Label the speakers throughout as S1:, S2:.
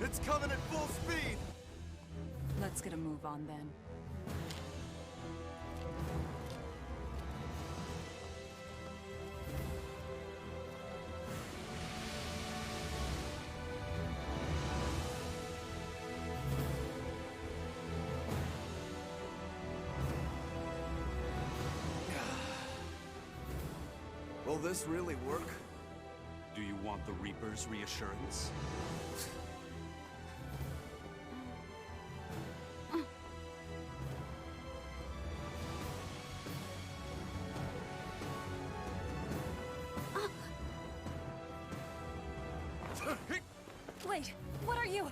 S1: It's coming at full speed!
S2: Let's get a move on then.
S1: Will this really work?
S3: Do you want the Reaper's reassurance?
S2: Wait, what are you?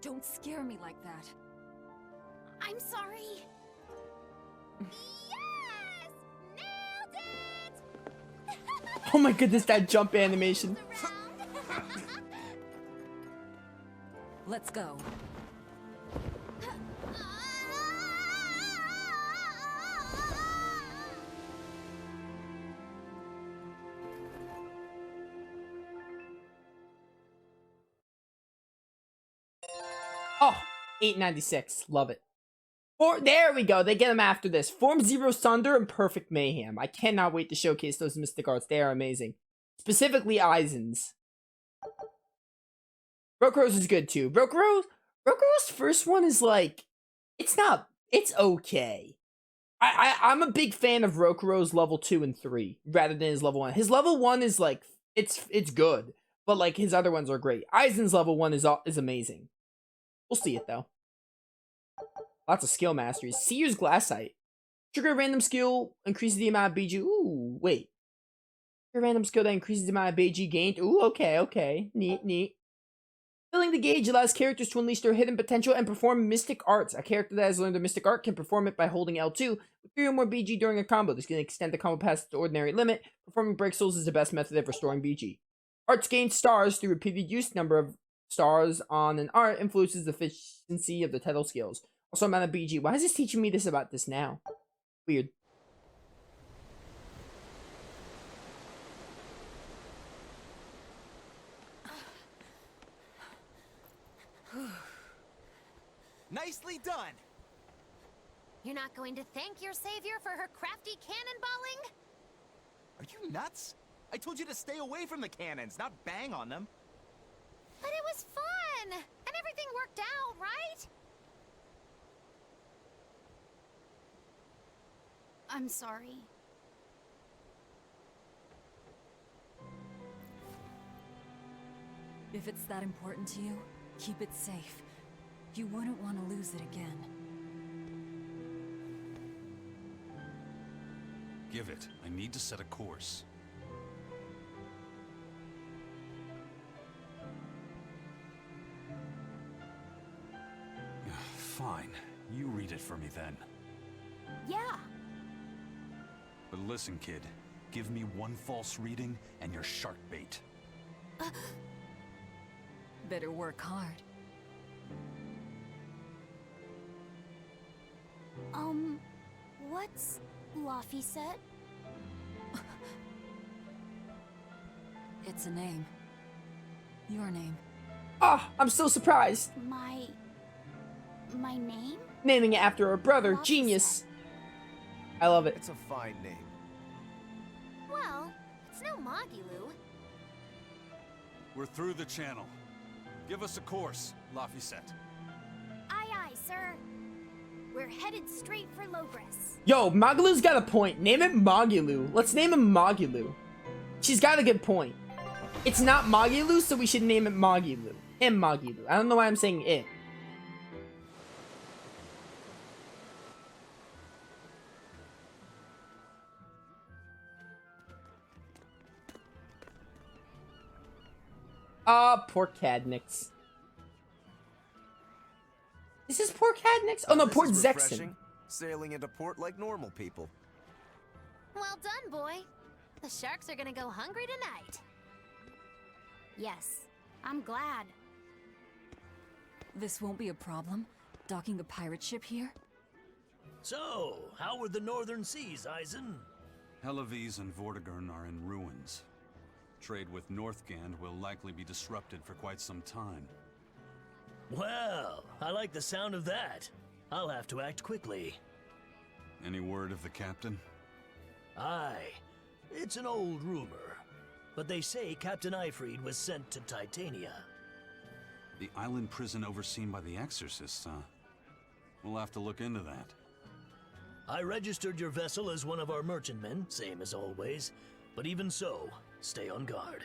S2: Don't scare me like that.
S4: I'm sorry. Yes! Nailed it!
S5: Oh my goodness, that jump animation.
S2: Let's go.
S5: Oh, 896. Love it. There we go. They get him after this. Form Zero Sunder and Perfect Mayhem. I cannot wait to showcase those mystic arts. They are amazing. Specifically Aizen's. Rokuro's is good too. Rokuro's first one is like, it's okay. I'm a big fan of Rokuro's level 2 and 3 rather than his level 1. His level 1 is like, it's good, but like his other ones are great. Aizen's level 1 is amazing. We'll see it though. Lots of skill masteries. Seer's Glassite. Trigger a random skill, increases the amount of BG. Ooh, wait. Trigger a random skill that increases the amount of BG gained. Ooh, okay. Neat. Filling the gauge allows characters to unleash their hidden potential and perform mystic arts. A character that has learned a mystic art can perform it by holding L2 with 3 or more BG during a combo. This can extend the combo past its ordinary limit. Performing break souls is the best method of restoring BG. Arts gain stars through repeated use. Number of stars on an art influences the efficiency of the title skills. Also amount of BG. Why is this teaching me this about this now? Weird.
S1: Nicely done!
S4: You're not going to thank your savior for her crafty cannonballing?
S1: Are you nuts? I told you to stay away from the cannons, not bang on them.
S4: But it was fun! And everything worked out, right? I'm sorry.
S2: If it's that important to you, keep it safe. You wouldn't want to lose it again.
S3: Give it. I need to set a course. Fine. You read it for me then.
S4: Yeah.
S3: But listen, kid. Give me one false reading and you're shark bait.
S2: Better work hard.
S4: What's Laffy said?
S2: It's a name. Your name.
S5: Ah, I'm so surprised.
S4: My name?
S5: Naming it after her brother.
S4: Laffy
S5: Genius.
S4: said.
S5: I love it.
S1: It's a fine name.
S4: Well, it's no Magilu.
S3: We're through the channel. Give us a course, Laffy-set.
S4: Aye, sir. We're headed straight for Logris.
S5: Yo, Magalu's got a point. Name it Magilu. Let's name him Magilu. She's got a good point. It's not Magilu, so we should name it Magilu. Him Magilu. I don't know why I'm saying it. Port Cadnix. Is this Port Cadnix? Oh no,
S6: This
S5: Port
S6: is
S5: Zexon.
S6: refreshing. Sailing into port like normal people.
S4: Well done, boy. The sharks are gonna go hungry tonight. Yes, I'm glad.
S2: This won't be a problem, docking a pirate ship here?
S7: So, how were the northern seas, Eisen?
S3: Helavis and Vortigern are in ruins. Trade with Northgand will likely be disrupted for quite some time.
S7: Well, I like the sound of that. I'll have to act quickly.
S3: Any word of the captain?
S7: Aye, it's an old rumor. But they say Captain Ifrid was sent to Titania.
S3: The island prison overseen by the exorcists, huh? We'll have to look into that.
S7: I registered your vessel as one of our merchantmen, same as always. But even so, stay on guard.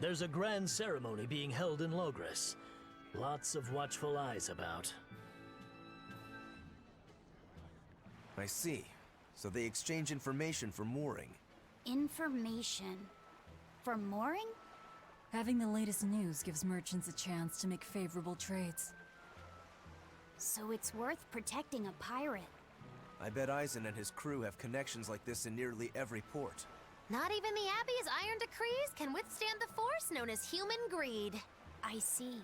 S7: There's a grand ceremony being held in Logres. Lots of watchful eyes about.
S6: I see. So they exchange information for mooring.
S4: Information. For mooring?
S2: Having the latest news gives merchants a chance to make favorable trades.
S4: So it's worth protecting a pirate.
S6: I bet Eisen and his crew have connections like this in nearly every port.
S4: Not even the Abbey's iron decrees can withstand the force known as human greed. I see.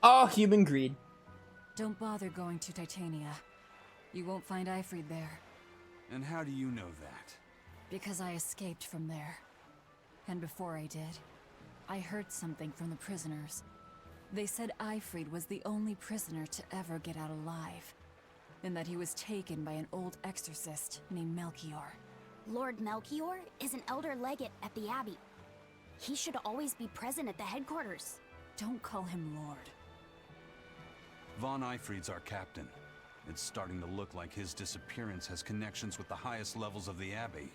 S5: Oh, human greed.
S2: Don't bother going to Titania. You won't find Ifrid there,
S3: And how do you know that?
S2: because I escaped from there. And before I did, I heard something from the prisoners. They said Ifrid was the only prisoner to ever get out alive, and that he was taken by an old exorcist named Melchior.
S4: Lord Melchior is an elder legate at the Abbey. He should always be present at the headquarters.
S2: Don't call him Lord.
S3: Von Ifrid's our captain. It's starting to look like his disappearance has connections with the highest levels of the Abbey.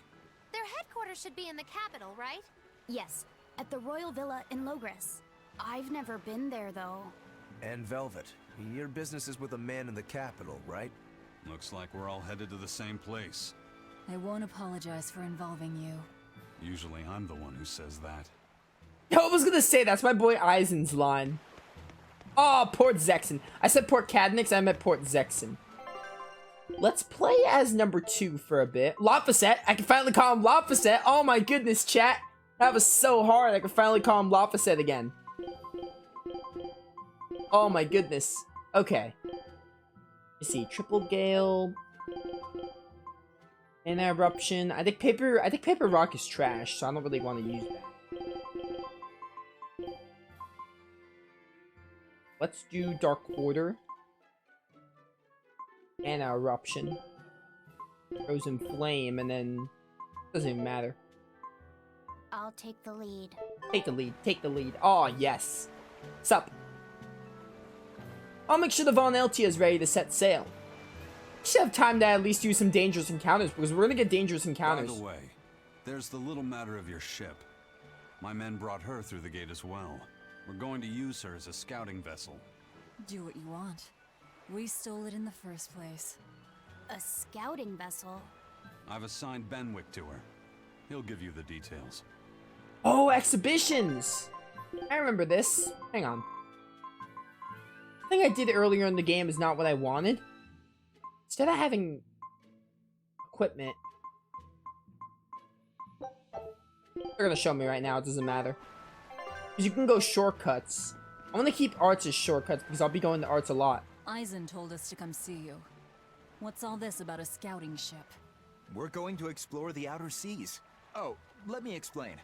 S4: Their headquarters should be in the capital, right? Yes, at the Royal Villa in Logres. I've never been there, though.
S6: And Velvet, your business is with a man in the capital, right?
S3: Looks like we're all headed to the same place.
S2: I won't apologize for involving you.
S3: Usually I'm the one who says that.
S5: I was gonna say, that's my boy Eisen's line. Oh, Port Zexon. I said Port Cadnix, I meant Port Zexon. Let's play as number 2 for a bit. Lafayette. I can finally call him Lafayette. Oh my goodness, chat. That was so hard. I can finally call him Lafayette again. Oh my goodness. Okay. Let's see. Triple Gale. And Eruption. I think Paper Rock is trash, so I don't really want to use that. Let's do Dark Quarter. And Eruption. Frozen Flame, and then... Doesn't even matter.
S4: I'll take the lead.
S5: Take the lead, take the lead. Oh, yes. Sup? I'll make sure the Von Eltia is ready to set sail. We should have time to at least do some dangerous encounters, because we're gonna get dangerous encounters.
S3: By the way, there's the little matter of your ship. My men brought her through the gate as well. We're going to use her as a scouting vessel.
S2: Do what you want. We stole it in the first place.
S4: A scouting vessel?
S3: I've assigned Benwick to her. He'll give you the details.
S5: Oh, exhibitions! I remember this. Hang on. The thing I did earlier in the game is not what I wanted. Instead of having equipment, they're gonna show me right now, it doesn't matter. Because you can go shortcuts. I want to keep arts as shortcuts because I'll be going to arts a lot.
S2: Eisen told us to come see you. What's all this about a scouting ship?
S1: We're going to explore the outer seas. Oh, let me explain.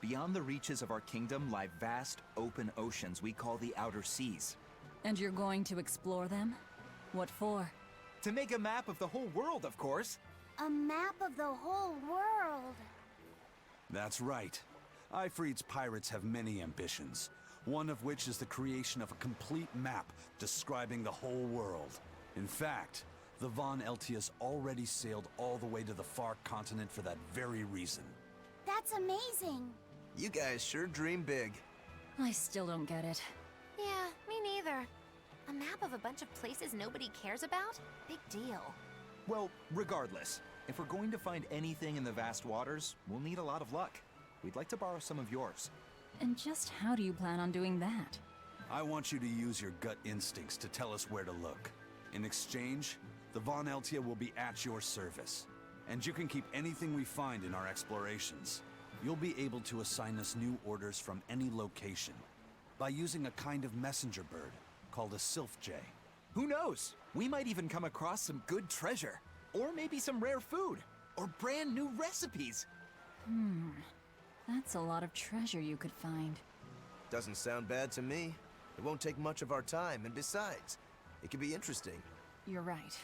S1: Beyond the reaches of our kingdom lie vast, open oceans we call the outer seas.
S2: And you're going to explore them? What for?
S1: To make a map of the whole world, of course.
S4: A map of the whole world.
S3: That's right. Ifrid's pirates have many ambitions, one of which is the creation of a complete map describing the whole world. In fact, the Von Eltias already sailed all the way to the far continent for that very reason.
S4: That's amazing.
S6: You guys sure dream big.
S2: I still don't get it.
S4: Yeah, me neither. A map of a bunch of places nobody cares about? Big deal.
S1: Well, regardless, if we're going to find anything in the vast waters, we'll need a lot of luck. We'd like to borrow some of yours.
S2: And just how do you plan on doing that?
S3: I want you to use your gut instincts to tell us where to look. In exchange, the Von Eltia will be at your service. And you can keep anything we find in our explorations. You'll be able to assign us new orders from any location by using a kind of messenger bird called a sylph jay.
S1: Who knows? We might even come across some good treasure. Or maybe some rare food. Or brand new recipes.
S2: That's a lot of treasure you could find.
S6: Doesn't sound bad to me. It won't take much of our time, and besides, it could be interesting.
S2: You're right.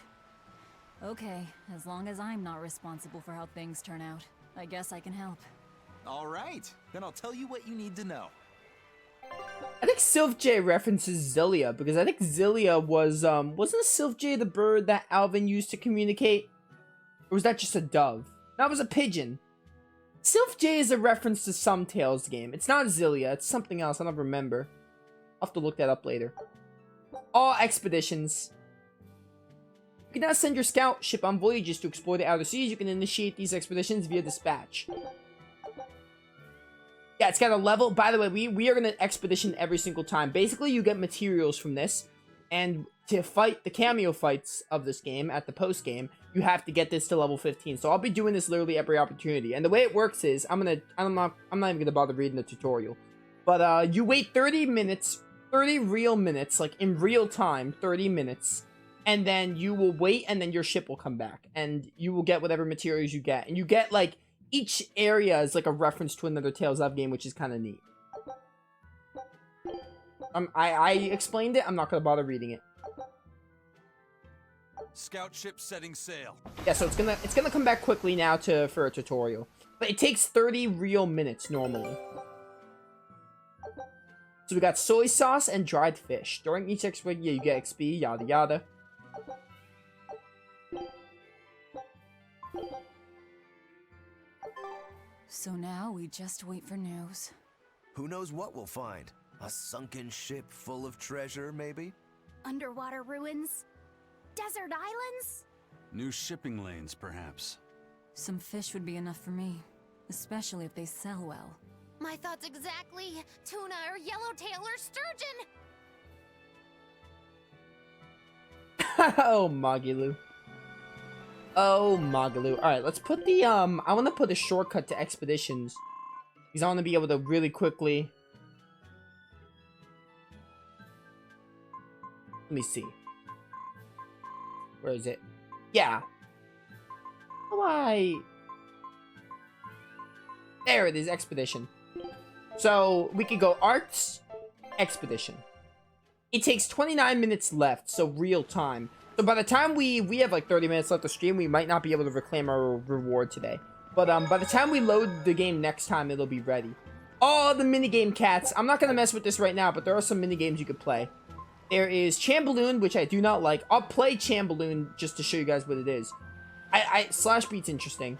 S2: Okay, as long as I'm not responsible for how things turn out, I guess I can help.
S1: All right, then I'll tell you what you need to know.
S5: I think Sylph J references Zillia, because I think Zillia was, wasn't Sylph J the bird that Alvin used to communicate? Or was that just a dove? That was a pigeon. Sylph J is a reference to some Tales game. It's not Zillia, it's something else, I don't remember. I'll have to look that up later. All expeditions. You can now send your scout ship on voyages to explore the outer seas. You can initiate these expeditions via dispatch. Yeah, it's got a level. By the way, we are going to expedition every single time. Basically, you get materials from this. And to fight the cameo fights of this game at the post game, you have to get this to level 15. So I'll be doing this literally every opportunity. And the way it works is, I'm not even gonna bother reading the tutorial. But you wait 30 minutes, 30 real minutes, like in real time, 30 minutes. And then you will wait, and then your ship will come back. And you will get whatever materials you get. And you get, like, each area is like a reference to another Tales of game, which is kind of neat. I explained it, I'm not gonna bother reading it.
S3: Scout ship setting sail.
S5: Yeah, so it's gonna come back quickly now for a tutorial. But it takes 30 real minutes normally. So we got soy sauce and dried fish. During each expedition, yeah, you get XP, yada yada.
S2: So now we just wait for news.
S6: Who knows what we'll find? A sunken ship full of treasure, maybe?
S4: Underwater ruins? Desert islands?
S3: New shipping lanes, perhaps.
S2: Some fish would be enough for me, especially if they sell well.
S4: My thoughts exactly. Tuna or yellowtail or sturgeon.
S5: Oh, Magilu. Oh, Magalu. Alright, let's put the, I want to put a shortcut to expeditions. Because I want to be able to really quickly... Let me see. Where is it? Yeah. Why? There it is, expedition. So, we could go arts, expedition. It takes 29 minutes left, so real time. So by the time we have like 30 minutes left to stream, we might not be able to reclaim our reward today. But by the time we load the game next time, it'll be ready. Oh, the minigame cats. I'm not going to mess with this right now, but there are some minigames you could play. There is Chamballoon, which I do not like. I'll play Chamballoon just to show you guys what it is. Slash Beat's interesting.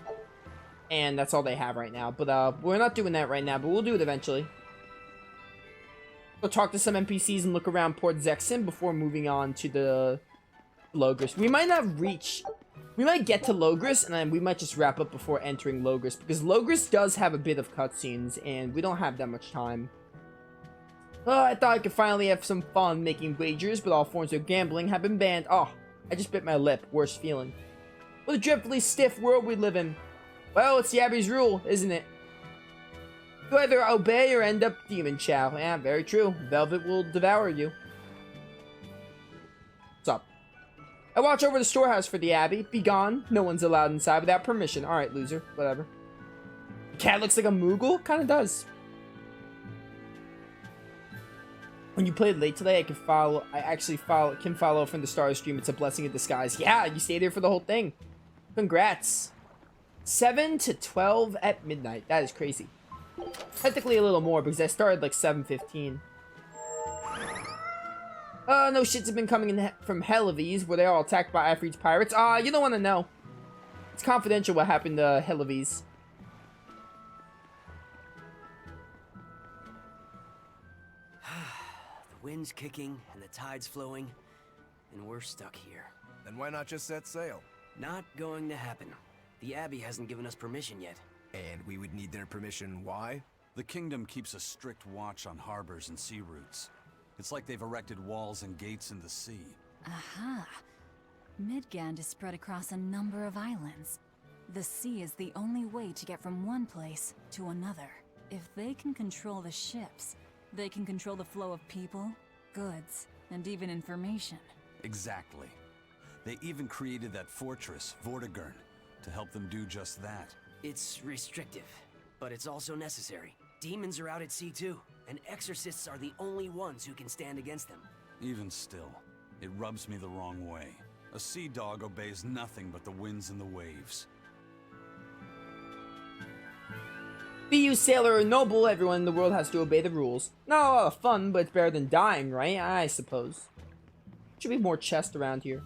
S5: And that's all they have right now. But we're not doing that right now, but we'll do it eventually. Go talk to some NPCs and look around Port Zexin before moving on to the Logris. We might not reach... We might get to Logris, and then we might just wrap up before entering Logris. Because Logris does have a bit of cutscenes, and we don't have that much time. I thought I could finally have some fun making wagers, but all forms of gambling have been banned. Oh, I just bit my lip. Worst feeling. What a dreadfully stiff world we live in. Well, it's the Abbey's rule, isn't it? You either obey or end up demon chow. Yeah, very true. Velvet will devour you. What's up? I watch over the storehouse for the Abbey. Be gone. No one's allowed inside without permission. Alright, loser. Whatever. The cat looks like a Moogle? Kinda does. When you played late today, I can follow from the Star stream. It's a blessing in disguise. Yeah, you stayed here for the whole thing. Congrats. 7 to 12 at midnight. That is crazy. Technically a little more because I started like 7:15. No shits have been coming in from Helives, where they all attacked by Ifrit's pirates. You don't want to know. It's confidential what happened to Helives.
S8: The wind's kicking and the tide's flowing, and we're stuck here.
S6: Then why not just set sail?
S8: Not going to happen. The Abbey hasn't given us permission yet.
S6: And we would need their permission, why?
S3: The kingdom keeps a strict watch on harbors and sea routes. It's like they've erected walls and gates in the sea.
S2: Aha. Midgand is spread across a number of islands. The sea is the only way to get from one place to another. If they can control the ships, they can control the flow of people, goods, and even information.
S3: Exactly. They even created that fortress, Vortigern, to help them do just that.
S8: It's restrictive, but it's also necessary. Demons are out at sea too, and exorcists are the only ones who can stand against them.
S3: Even still, it rubs me the wrong way. A sea dog obeys nothing but the winds and the waves.
S5: Be you sailor or noble, everyone in the world has to obey the rules. Not a lot of fun, but it's better than dying, right? I suppose. Should be more chest around here.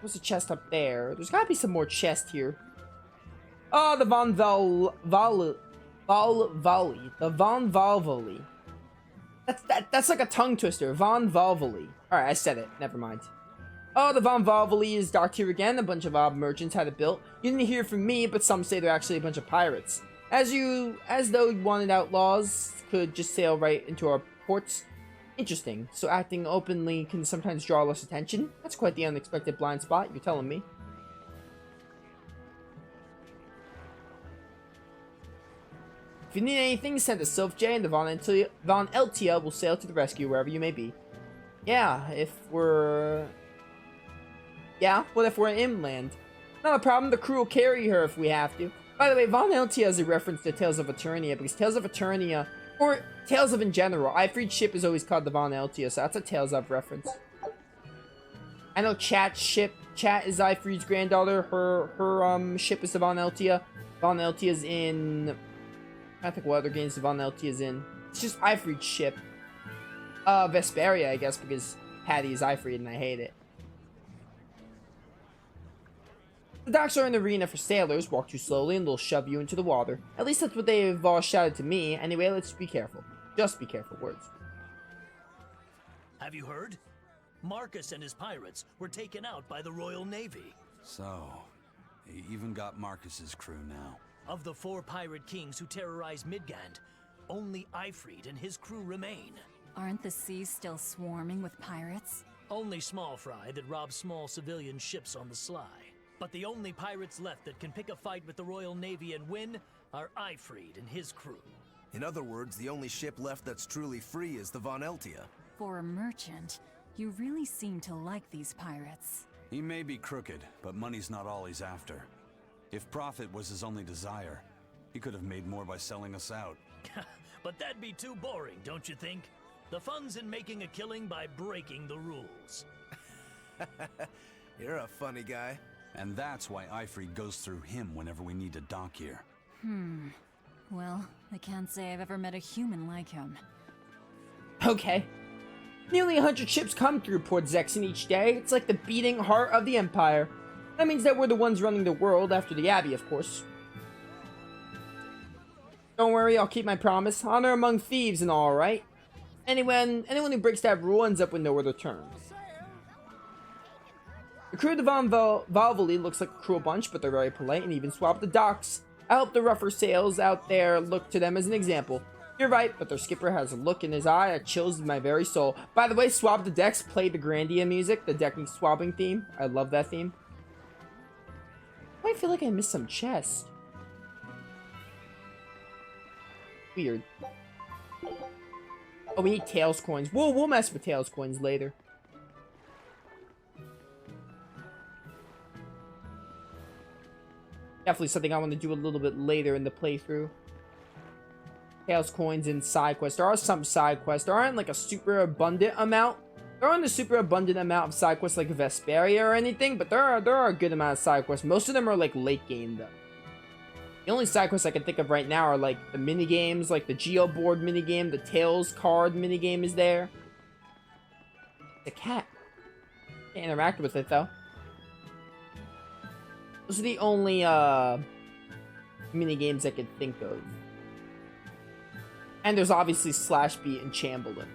S5: There's a chest up there. There's gotta be some more chest here. Oh, the Von Valvoli. The Von Valvoli. That's like a tongue twister. Von Valvoli. Alright, I said it. Never mind. Oh, the Von Valvoli is docked here again. A bunch of odd merchants had it built. You didn't hear from me, but some say they're actually a bunch of pirates. As though wanted outlaws could just sail right into our ports. Interesting. So acting openly can sometimes draw less attention? That's quite the unexpected blind spot, you're telling me. If you need anything, send a Sylph J and the Von Eltia will sail to the rescue wherever you may be. Yeah, what if we're inland? Not a problem, the crew will carry her if we have to. By the way, Von Eltia is a reference to Tales of Eternia, because Tales of Eternia, or Tales of in general, Ifrid's ship is always called the Von Eltia, so that's a Tales of reference. I know Chat is Ifrid's granddaughter, her ship is the Von Eltia. Von Eltia's in... I think what other games the Von Eltia's in. It's just Ifrid's ship. Vesperia, I guess, because Patty is Ifrid and I hate it. The docks are an arena for sailors. Walk too slowly and they'll shove you into the water. At least that's what they've all shouted to me. Anyway, let's be careful. Just be careful, words.
S7: Have you heard? Marcus and his pirates were taken out by the Royal Navy.
S3: So, he even got Marcus's crew now.
S7: Of the 4 pirate kings who terrorized Midgand, only Ifrid and his crew remain.
S2: Aren't the seas still swarming with pirates?
S7: Only small fry that rob small civilian ships on the sly. But the only pirates left that can pick a fight with the Royal Navy and win are Ifrid and his crew.
S6: In other words, the only ship left that's truly free is the Von Eltia.
S2: For a merchant, you really seem to like these pirates.
S3: He may be crooked, but money's not all he's after. If profit was his only desire, he could have made more by selling us out.
S7: But that'd be too boring, don't you think? The fun's in making a killing by breaking the rules.
S6: You're a funny guy.
S3: And that's why Ifrid goes through him whenever we need to dock here.
S2: Well, I can't say I've ever met a human like him.
S5: Okay. Nearly 100 ships come through Port Zexen each day. It's like the beating heart of the Empire. That means that we're the ones running the world, after the Abbey, of course. Don't worry, I'll keep my promise. Honor among thieves and all, right? Anyone who breaks that rule ends up with no other terms. The crew of the Von Valvoli looks like a cruel bunch, but they're very polite and even swap the docks. I hope the rougher sails out there look to them as an example. You're right, but their skipper has a look in his eye that chills my very soul. By the way, Swab the Decks played the Grandia music, the decking swabbing theme. I love that theme. I feel like I missed some chest. Weird. Oh, we need Tails coins. We'll mess with Tails coins later. Definitely something I want to do a little bit later in the playthrough. Tails coins and side quests. There are some side quests. There aren't like a super abundant amount. There aren't a super abundant amount of side quests like Vesperia or anything, but there are a good amount of side quests. Most of them are like late game though. The only side quests I can think of right now are like the mini games, like the Geo board mini game, the Tails card mini game is there. The cat. Can't interact with it though. Those are the only mini games I could think of. And there's obviously Slash Beat and Chamberlain.